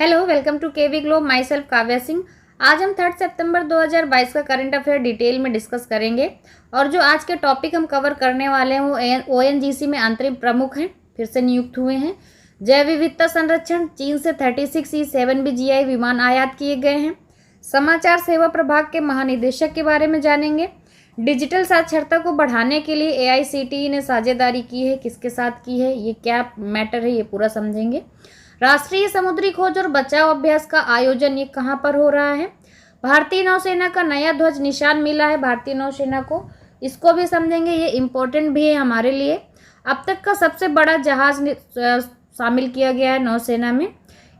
Hello, welcome to KV Globe. My self Kavya Singh. आज हम 3 सितंबर 2022 का करंट अफेयर डिटेल में डिस्कस करेंगे और जो आज के टॉपिक हम कवर करने वाले हैं वो ओएनजीसी में अंतरिम प्रमुख हैं, फिर से नियुक्त हुए हैं। जैव विविधता संरक्षण, चीन से 36 E-7B विमान आयात किए गए हैं। समाचार सेवा प्रभाग के महानिदेशक के बारे में जानेंगे। डिजिटल साक्षरता को बढ़ाने के लिए AICTE ने साझेदारी की है, किसके साथ की है, ये क्या मैटर है, ये पूरा समझेंगे। राष्ट्रीय समुद्री खोज और बचाव अभ्यास का आयोजन ये कहाँ पर हो रहा है। भारतीय नौसेना का नया ध्वज निशान मिला है भारतीय नौसेना को, इसको भी समझेंगे, ये इम्पोर्टेंट भी है हमारे लिए। अब तक का सबसे बड़ा जहाज शामिल किया गया है नौसेना में।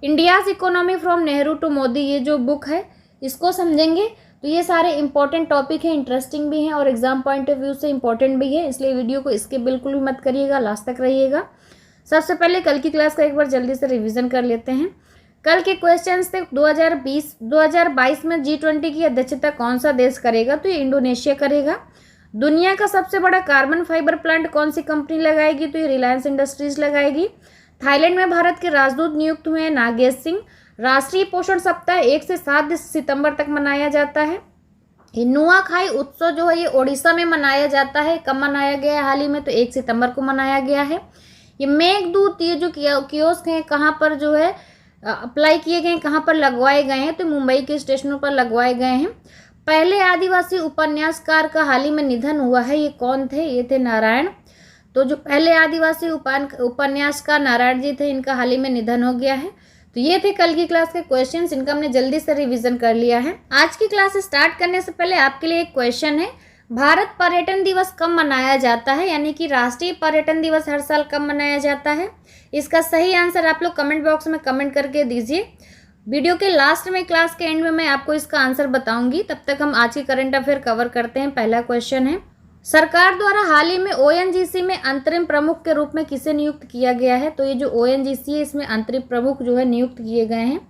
India's economy from Nehru to Modi, ये जो बुक है इसको समझेंगे। तो ये सारे इंपॉर्टेंट टॉपिक हैं, इंटरेस्टिंग भी हैं और एग्जाम पॉइंट ऑफ व्यू से इंपॉर्टेंट भी है, इसलिए वीडियो को इसके बिल्कुल भी मत करिएगा, लास्ट तक रहिएगा। सबसे पहले कल की क्लास का एक बार जल्दी से रिवीजन कर लेते हैं। कल के क्वेश्चंस थे 2022 में G20 की अध्यक्षता कौन सा देश करेगा, तो ये इंडोनेशिया करेगा। दुनिया का सबसे बड़ा कार्बन फाइबर प्लांट कौन सी कंपनी लगाएगी, तो ये रिलायंस इंडस्ट्रीज लगाएगी। थाईलैंड में भारत के राजदूत नियुक्त हुए हैं नागेश सिंह। राष्ट्रीय पोषण सप्ताह 1 से 7 सितंबर तक मनाया जाता है। नुआखाई उत्सव जो है ये ओडिशा में मनाया जाता है। कब मनाया गया है हाल ही में, तो 1 सितंबर को मनाया गया है। ये मेघदूत, ये जो कियोस्क हैं कहाँ पर जो है अप्लाई किए गए, कहाँ पर लगवाए गए हैं, तो मुंबई के स्टेशनों पर लगवाए गए हैं। पहले आदिवासी उपन्यासकार का हाल ही में निधन हुआ है, ये कौन थे, ये थे नारायण। तो जो पहले आदिवासी उपन्यासकार नारायण जी थे, इनका हाल ही में निधन हो गया है। तो ये थे कल की क्लास के क्वेश्चंस, इनका हमने जल्दी से रिवीजन कर लिया है। आज की क्लास स्टार्ट करने से पहले आपके लिए एक क्वेश्चन है, भारत पर्यटन दिवस कब मनाया जाता है, यानी कि राष्ट्रीय पर्यटन दिवस हर साल कब मनाया जाता है। इसका सही आंसर आप लोग कमेंट बॉक्स में कमेंट करके दीजिए। वीडियो के लास्ट में, क्लास के एंड में मैं आपको इसका आंसर बताऊंगी। तब तक हम आज की करंट अफेयर कवर करते हैं। पहला क्वेश्चन है, सरकार द्वारा हाल ही में ONGC में अंतरिम प्रमुख के रूप में किसे नियुक्त किया गया है। तो ये जो ONGC है इसमें अंतरिम प्रमुख जो है नियुक्त किए गए हैं।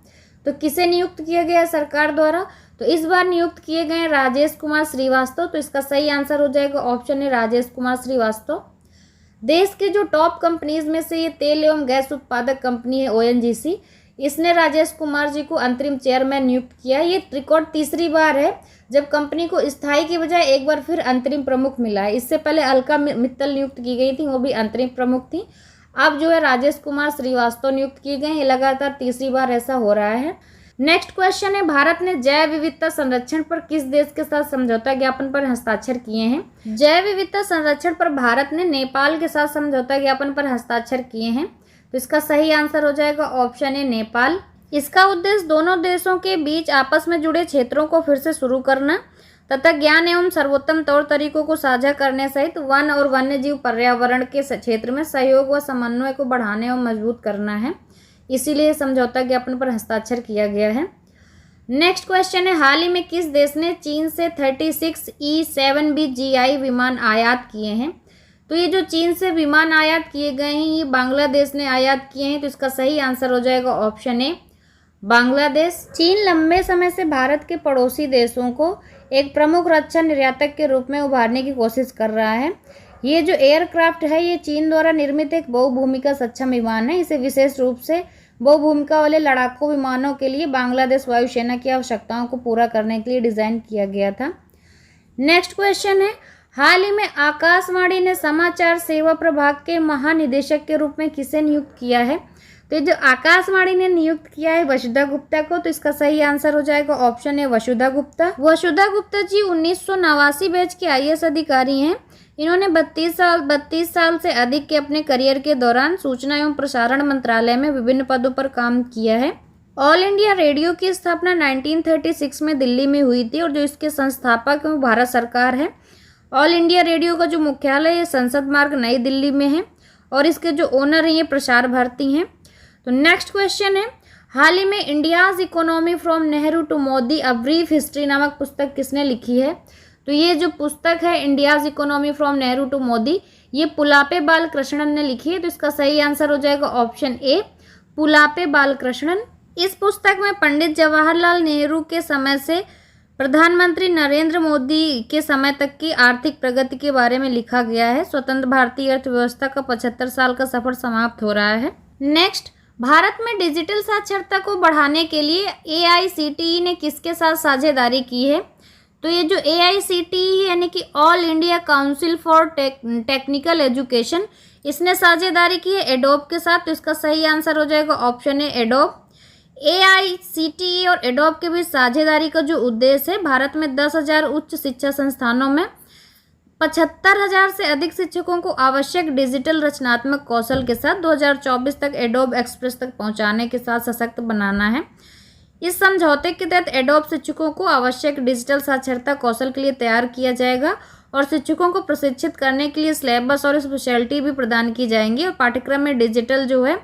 तो किसे नियुक्त किया गया है सरकार द्वारा, तो इस बार नियुक्त किए गए हैं राजेश कुमार श्रीवास्तव। तो इसका सही आंसर हो जाएगा ऑप्शन है राजेश कुमार श्रीवास्तव। देश के जो टॉप कंपनीज में से ये तेल एवं गैस उत्पादक कंपनी है ONGC, इसने राजेश कुमार जी को अंतरिम चेयरमैन नियुक्त किया। ये रिकॉर्ड तीसरी बार है जब कंपनी को स्थायी की बजाय एक बार फिर अंतरिम प्रमुख मिला है। इससे पहले अलका मित्तल नियुक्त की गई थी, वो भी अंतरिम प्रमुख थी। अब जो है राजेश कुमार श्रीवास्तव नियुक्त किए गए हैं, लगातार तीसरी बार ऐसा हो रहा है। नेक्स्ट क्वेश्चन है, भारत ने जैव विविधता संरक्षण पर किस देश के साथ समझौता ज्ञापन पर हस्ताक्षर किए हैं। जैव विविधता संरक्षण पर भारत ने नेपाल के साथ समझौता ज्ञापन पर हस्ताक्षर किए हैं। तो इसका सही आंसर हो जाएगा ऑप्शन है नेपाल। इसका उद्देश्य दोनों देशों के बीच आपस में जुड़े क्षेत्रों को फिर से शुरू करना तथा ज्ञान एवं सर्वोत्तम तौर तरीकों को साझा करने सहित वन और वन्यजीव पर्यावरण के क्षेत्र में सहयोग व समन्वय को बढ़ाने एवं मजबूत करना है। इसीलिए समझौता ज्ञापन पर हस्ताक्षर किया गया है। नेक्स्ट क्वेश्चन है, हाल ही में किस देश ने चीन से 36 E-7B विमान आयात किए हैं। तो ये जो चीन से विमान आयात किए गए हैं ये बांग्लादेश ने आयात किए हैं। तो इसका सही आंसर हो जाएगा ऑप्शन ए बांग्लादेश। चीन लंबे समय से भारत के पड़ोसी देशों को एक प्रमुख रक्षा निर्यातक के रूप में उभारने की कोशिश कर रहा है। ये जो एयरक्राफ्ट है ये चीन द्वारा निर्मित एक बहुभूमिका सक्षम विमान है। इसे विशेष रूप से बहुभूमिका वाले लड़ाकू विमानों के लिए बांग्लादेश वायुसेना की आवश्यकताओं को पूरा करने के लिए डिज़ाइन किया गया था। नेक्स्ट क्वेश्चन है, हाल ही में आकाशवाणी ने समाचार सेवा प्रभाग के महानिदेशक के रूप में किसे नियुक्त किया है। तो जो आकाशवाणी ने नियुक्त किया है वसुधा गुप्ता को। तो इसका सही आंसर हो जाएगा ऑप्शन है वसुधा गुप्ता। वसुधा गुप्ता जी 1989 बैच के IAS अधिकारी हैं। इन्होंने 32 साल से अधिक के अपने करियर के दौरान सूचना एवं प्रसारण मंत्रालय में विभिन्न पदों पर काम किया है। ऑल इंडिया रेडियो की स्थापना 1936 में दिल्ली में हुई थी और जो इसके संस्थापक हैं वो भारत सरकार है। ऑल इंडिया रेडियो का जो मुख्यालय है संसद मार्ग नई दिल्ली में है और इसके जो ओनर हैं ये प्रसार भारती हैं। तो नेक्स्ट क्वेश्चन है, हाल ही में India's economy from Nehru to Modi a brief history नामक पुस्तक किसने लिखी है। तो ये जो पुस्तक है India's economy from Nehru to Modi, ये पुलापे बालकृष्णन ने लिखी है। तो इसका सही आंसर हो जाएगा ऑप्शन ए पुलापे बालकृष्णन। इस पुस्तक में पंडित जवाहरलाल नेहरू के समय से प्रधानमंत्री नरेंद्र मोदी के समय तक की आर्थिक प्रगति के बारे में लिखा गया है। स्वतंत्र भारतीय अर्थव्यवस्था का 75 साल का सफर समाप्त हो रहा है। नेक्स्ट, भारत में डिजिटल साक्षरता को बढ़ाने के लिए AICTE ने किसके साथ साझेदारी की है? तो ये जो AICTE यानी कि all India council for technical education, इसने साझेदारी की है एडोब के साथ। तो इसका सही आंसर हो जाएगा ऑप्शन ए एडोब। AICTE और एडोब के बीच साझेदारी का जो उद्देश्य है, भारत में 10,000 उच्च शिक्षा संस्थानों में 75,000 से अधिक शिक्षकों को आवश्यक डिजिटल रचनात्मक कौशल के साथ 2024 तक एडोब एक्सप्रेस तक पहुंचाने के साथ सशक्त बनाना है। इस समझौते के तहत एडोब शिक्षकों को आवश्यक डिजिटल साक्षरता कौशल के लिए तैयार किया जाएगा और शिक्षकों को प्रशिक्षित करने के लिए सिलेबस और स्पेशलिटी भी प्रदान की जाएंगी और पाठ्यक्रम में डिजिटल जो है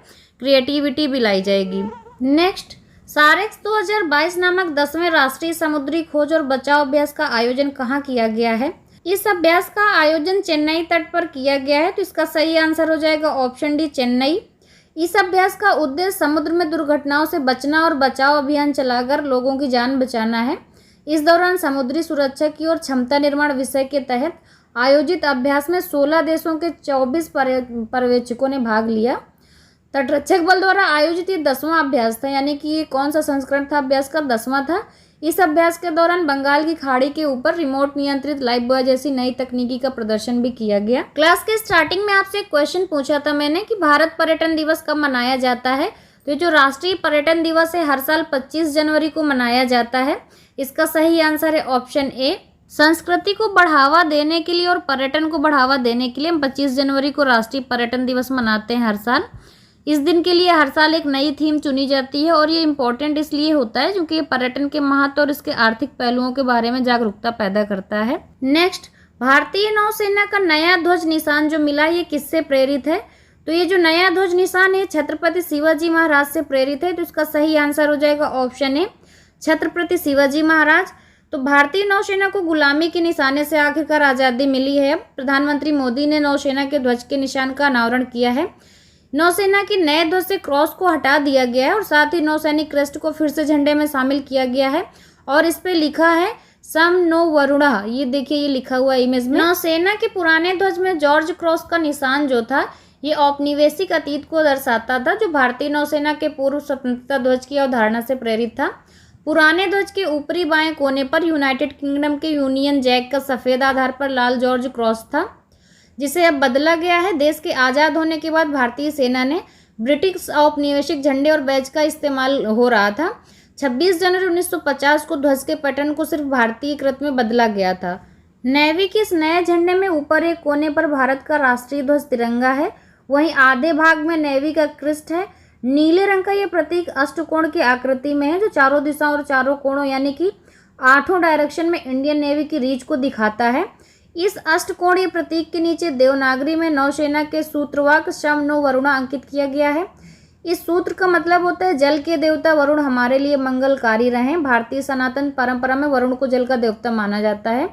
क्रिएटिविटी भी लाई जाएगी। नेक्स्ट, सारेक्स 2022 नामक 10वें राष्ट्रीय समुद्री खोज और बचाव अभ्यास का आयोजन कहाँ किया गया है? इस अभ्यास का आयोजन चेन्नई तट पर किया गया है। तो इसका सही आंसर हो जाएगा ऑप्शन डी चेन्नई। इस अभ्यास का उद्देश्य समुद्र में दुर्घटनाओं से बचना और बचाव अभियान चलाकर लोगों की जान बचाना है। इस दौरान समुद्री सुरक्षा की और क्षमता निर्माण विषय के तहत आयोजित अभ्यास में 16 देशों के 24 पर्यवेक्षकों ने भाग लिया। तटरक्षक बल द्वारा आयोजित ये 10वां अभ्यास था, यानी कि ये कौन सा संस्करण था अभ्यास का? 10वां था। इस अभ्यास के दौरान बंगाल की खाड़ी के ऊपर रिमोट नियंत्रित लाइफ बॉय जैसी नई तकनीकी का प्रदर्शन भी किया गया। क्लास के स्टार्टिंग में आपसे एक क्वेश्चन पूछा था मैंने कि भारत पर्यटन दिवस कब मनाया जाता है? तो जो राष्ट्रीय पर्यटन दिवस है हर साल 25 जनवरी को मनाया जाता है। इसका सही आंसर है ऑप्शन ए। संस्कृति को बढ़ावा देने के लिए और पर्यटन को बढ़ावा देने के लिए हम 25 जनवरी को राष्ट्रीय पर्यटन दिवस मनाते हैं हर साल। इस दिन के लिए हर साल एक नई थीम चुनी जाती है और ये इम्पोर्टेंट इसलिए होता है क्योंकि ये पर्यटन के महत्व और इसके आर्थिक पहलुओं के बारे में जागरूकता पैदा करता है। नेक्स्ट, भारतीय नौसेना का नया ध्वज निशान जो मिला ये किससे प्रेरित है? तो ये जो नया ध्वज निशान है छत्रपति शिवाजी महाराज से प्रेरित है। तो इसका सही आंसर हो जाएगा ऑप्शन ए छत्रपति शिवाजी महाराज। तो भारतीय नौसेना को गुलामी के निशाने से आखिरकार आज़ादी मिली है। प्रधानमंत्री मोदी ने नौसेना के ध्वज के निशान का अनावरण किया है। नौसेना की नए ध्वज से क्रॉस को हटा दिया गया है और साथ ही नौसैनिक क्रेस्ट को फिर से झंडे में शामिल किया गया है और इस पे लिखा है सम नो वरुणा। ये देखिए, ये लिखा हुआ इमेज में। नौसेना के पुराने ध्वज में जॉर्ज क्रॉस का निशान जो था ये औपनिवेशिक अतीत को दर्शाता था, जो भारतीय नौसेना के पूर्व स्वतंत्रता ध्वज की अवधारणा से प्रेरित था। पुराने ध्वज के ऊपरी बाएं कोने पर यूनाइटेड किंगडम के यूनियन जैक का सफेद आधार पर लाल जॉर्ज क्रॉस था, जिसे अब बदला गया है। देश के आज़ाद होने के बाद भारतीय सेना ने ब्रिटिश औपनिवेशिक झंडे और बैज का इस्तेमाल हो रहा था। 26 जनवरी 1950 को ध्वज के पैटर्न को सिर्फ भारतीय कृत में बदला गया था। नेवी के इस नए झंडे में ऊपर एक कोने पर भारत का राष्ट्रीय ध्वज तिरंगा है, वहीं आधे भाग में नेवी का क्रिस्ट है। नीले रंग का यह प्रतीक अष्टकोण की आकृति में है, जो चारों दिशाओं और चारों कोणों यानी कि 8 डायरेक्शन में इंडियन नेवी की रीच को दिखाता है। इस अष्टकोणीय प्रतीक के नीचे देवनागरी में नौसेना के सूत्रवाक शम नो वरुणा अंकित किया गया है। इस सूत्र का मतलब होता है जल के देवता वरुण हमारे लिए मंगलकारी रहें। भारतीय सनातन परंपरा में वरुण को जल का देवता माना जाता है।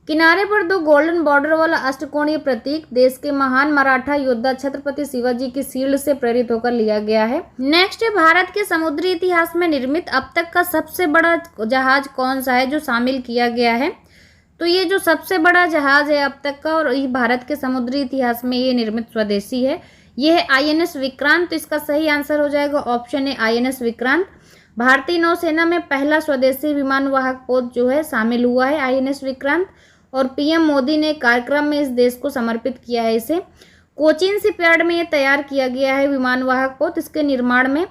किनारे पर 2 गोल्डन बॉर्डर वाला अष्टकोणीय प्रतीक देश के महान मराठा योद्धा छत्रपति शिवाजी की शील्ड से प्रेरित होकर लिया गया है। नेक्स्ट है, भारत के समुद्री इतिहास में निर्मित अब तक का सबसे बड़ा जहाज कौन सा है जो शामिल किया गया है? तो ये जो सबसे बड़ा जहाज है अब तक का और भारत के समुद्री इतिहास में ये निर्मित स्वदेशी है, ये है INS विक्रांत। तो इसका सही आंसर हो जाएगा ऑप्शन ए INS विक्रांत। भारतीय नौसेना में पहला स्वदेशी विमान वाहक पोत जो है शामिल हुआ है INS विक्रांत और PM मोदी ने कार्यक्रम में इस देश को समर्पित किया है। इसे कोचीन शिपयार्ड में ये तैयार किया गया है विमान वाहक पोत। इसके निर्माण में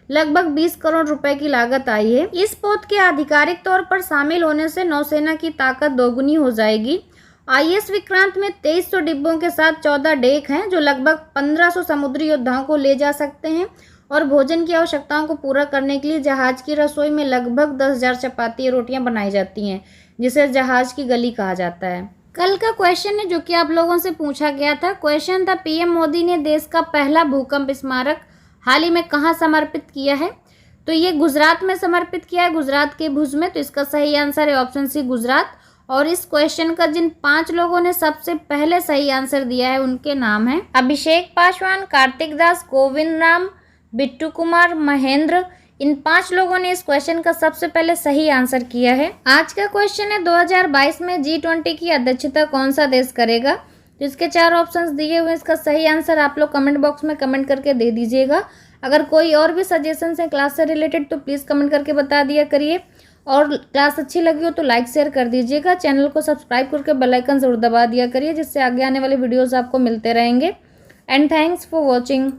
लगभग 20 करोड़ रुपए की लागत आई है। इस पोत के आधिकारिक तौर पर शामिल होने से नौसेना की ताकत दोगुनी हो जाएगी। INS विक्रांत में 2300 डिब्बों के साथ 14 डेक हैं, जो लगभग 1500 समुद्री योद्धाओं को ले जा सकते हैं और भोजन की आवश्यकताओं को पूरा करने के लिए जहाज की रसोई में लगभग 10,000 चपाती रोटियां बनाई जाती हैं, जिसे जहाज की गली कहा जाता है। कल का क्वेश्चन है जो कि आप लोगों से पूछा गया था। क्वेश्चन था PM मोदी ने देश का पहला भूकंप स्मारक हाल ही में कहाँ समर्पित किया है? तो ये गुजरात में समर्पित किया है, गुजरात के भुज में। तो इसका सही आंसर है ऑप्शन सी गुजरात। और इस क्वेश्चन का जिन 5 लोगों ने सबसे पहले सही आंसर दिया है उनके नाम है अभिषेक पासवान, कार्तिक दास, गोविंद राम, बिट्टू कुमार, महेंद्र। इन 5 लोगों ने इस क्वेश्चन का सबसे पहले सही आंसर किया है। आज का क्वेश्चन है 2022 में G20 की अध्यक्षता कौन सा देश करेगा? तो इसके 4 ऑप्शंस दिए हुए, इसका सही आंसर आप लोग कमेंट बॉक्स में कमेंट करके दे दीजिएगा। अगर कोई और भी सजेशंस हैं क्लास से रिलेटेड तो प्लीज़ कमेंट करके बता दिया करिए। और क्लास अच्छी लगी हो तो लाइक शेयर कर दीजिएगा। चैनल को सब्सक्राइब करके बेल आइकन ज़रूर दबा दिया करिए, जिससे आगे आने वाले वीडियोज़ आपको मिलते रहेंगे। And thanks for watching.